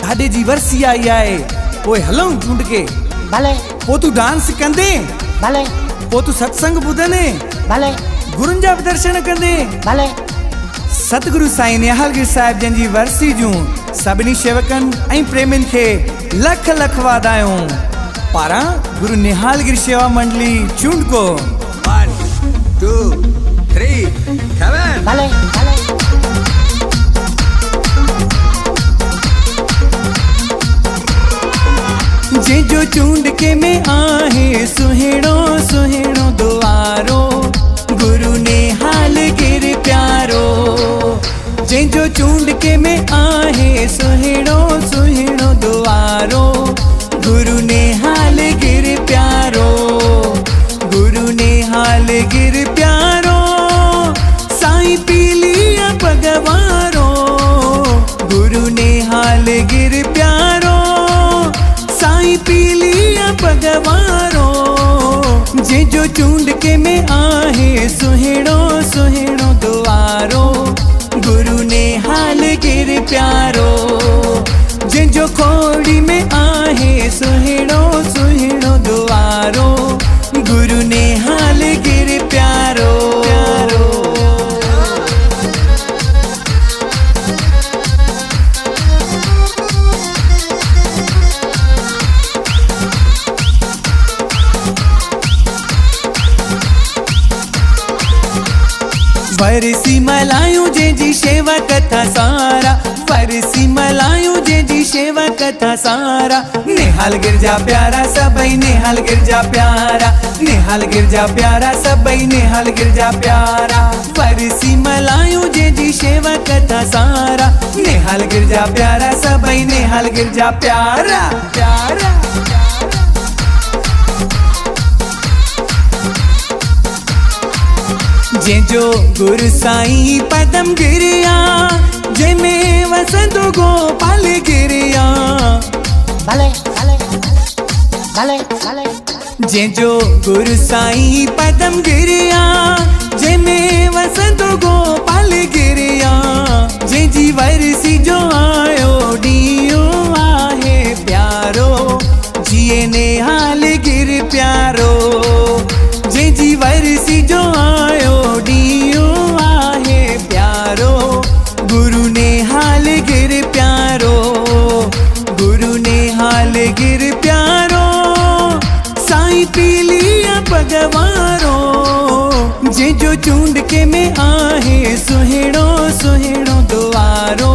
साडे जी वर्सी आई आए ओए हलूं चूंड के भले पो तू डांस कंदे भले पो तू सत्संग ॿुधंदे भले गुरुनि जा बि दर्शन कंदे भले। सतगुरु साईं निहालगिरी साहिब जन जी वर्सी जूं सभिनी शेवकनि ऐं प्रेमियुनि खे लख लख वाधायूं पारां गुरु निहालगिरी सेवा मंडली चूंडको 1 2 3 7 भले भले। जे जो चूंड के में आहे सुहेड़ो सुहेड़ो दुआरो गुरु निहालगिरी प्यारो। जे जो चूंड के में आहे सुहेड़ो सुहेड़ो दुआरो गुरु निहालगिरी प्यारो गुरु निहालगिरी प्यारो साईं पीलिया पगवारो गुरु निहालगिरी प्यारो साईं पीलिया पगवारो। जे जो चूंड के में आहे सुहेड़ो सुहेड़ो दुआरो गुरु निहालगिरी प्यारो। जे जो खोड़ी में आहे सुहेड़ो सुहेड़ो दुआरो गुरु निहालगिरी प्यारो प्यारो। वरसी मलायूं जे जी शेवा कथा सारा वरसी मलायूं जे जी शेवा कथा सारा। निहालगिरी जा प्यारा सबई निहालगिरी जा प्यारा निहालगिरी जा प्यारा सबई निहालगिरी जा प्यारा। वरसी मलायूं जे जी शेवा कथा सारा निहालगिरी जा प्यारा सबई निहालगिरी जा प्यारा प्यारा। जे जो गुरु साईं पदम गिरिया जे में वसंतो गोपाल गिरिया भले भले भले भले। जे जो गुरु साईं पदम गिरिया जे में वसंतो गोपाल गिरिया। जे जी वर्सी जो आयो ॾींहो आहे प्यारो जिए निहालगिरी प्यारो। जे जी वर्सी जो आयो ॾींहो आहे प्यारो गुरु निहालगिरी प्यारो गुरु निहालगिरी प्यारो साईं पीलिया पगवारो। जे जो चूंड के में आहे सुहेड़ो सुहेड़ो दुआरो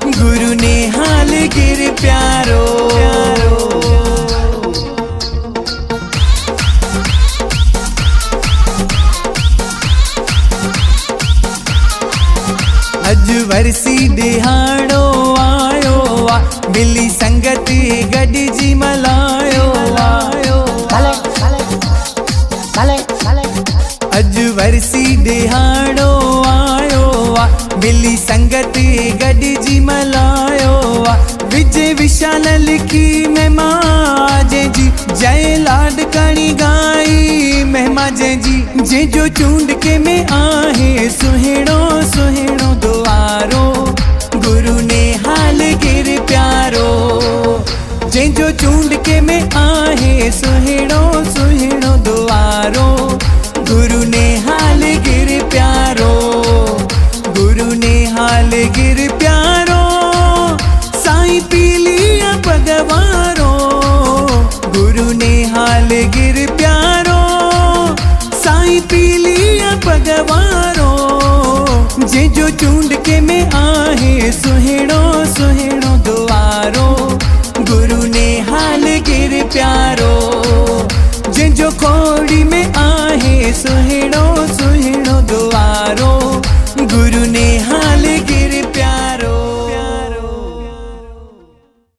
गुरु निहालगिरी प्यारो प्यारो। अज वर्सी दिहाड़ो आयो आ मिली संगत गॾिजी मलायो आयो भले भले भले भले। अज वर्सी दिहाड़ो आयो आ मिली संगत गॾिजी मलायो आ। विजय विशाल लिखी महिमा जे जी जय लाडकाणी गाई महिमा जे जी। जे जो चूंड के में आहे सुहेड़ो सुहेड़ो दुआरो गुरु निहालगिरी प्यारो। जे जो चूंड के में आहे सुहेड़ो सुहेड़ो दुआरो गुरु निहालगिरी प्यारो गुरु निहालगिरी प्यारो साईं पीलिया पगवारो गुरु निहालगिरी प्यारो साईं पीलिया पगवारो। जे जो चूंड के में आहे सुहेड़ो सुहेड़ो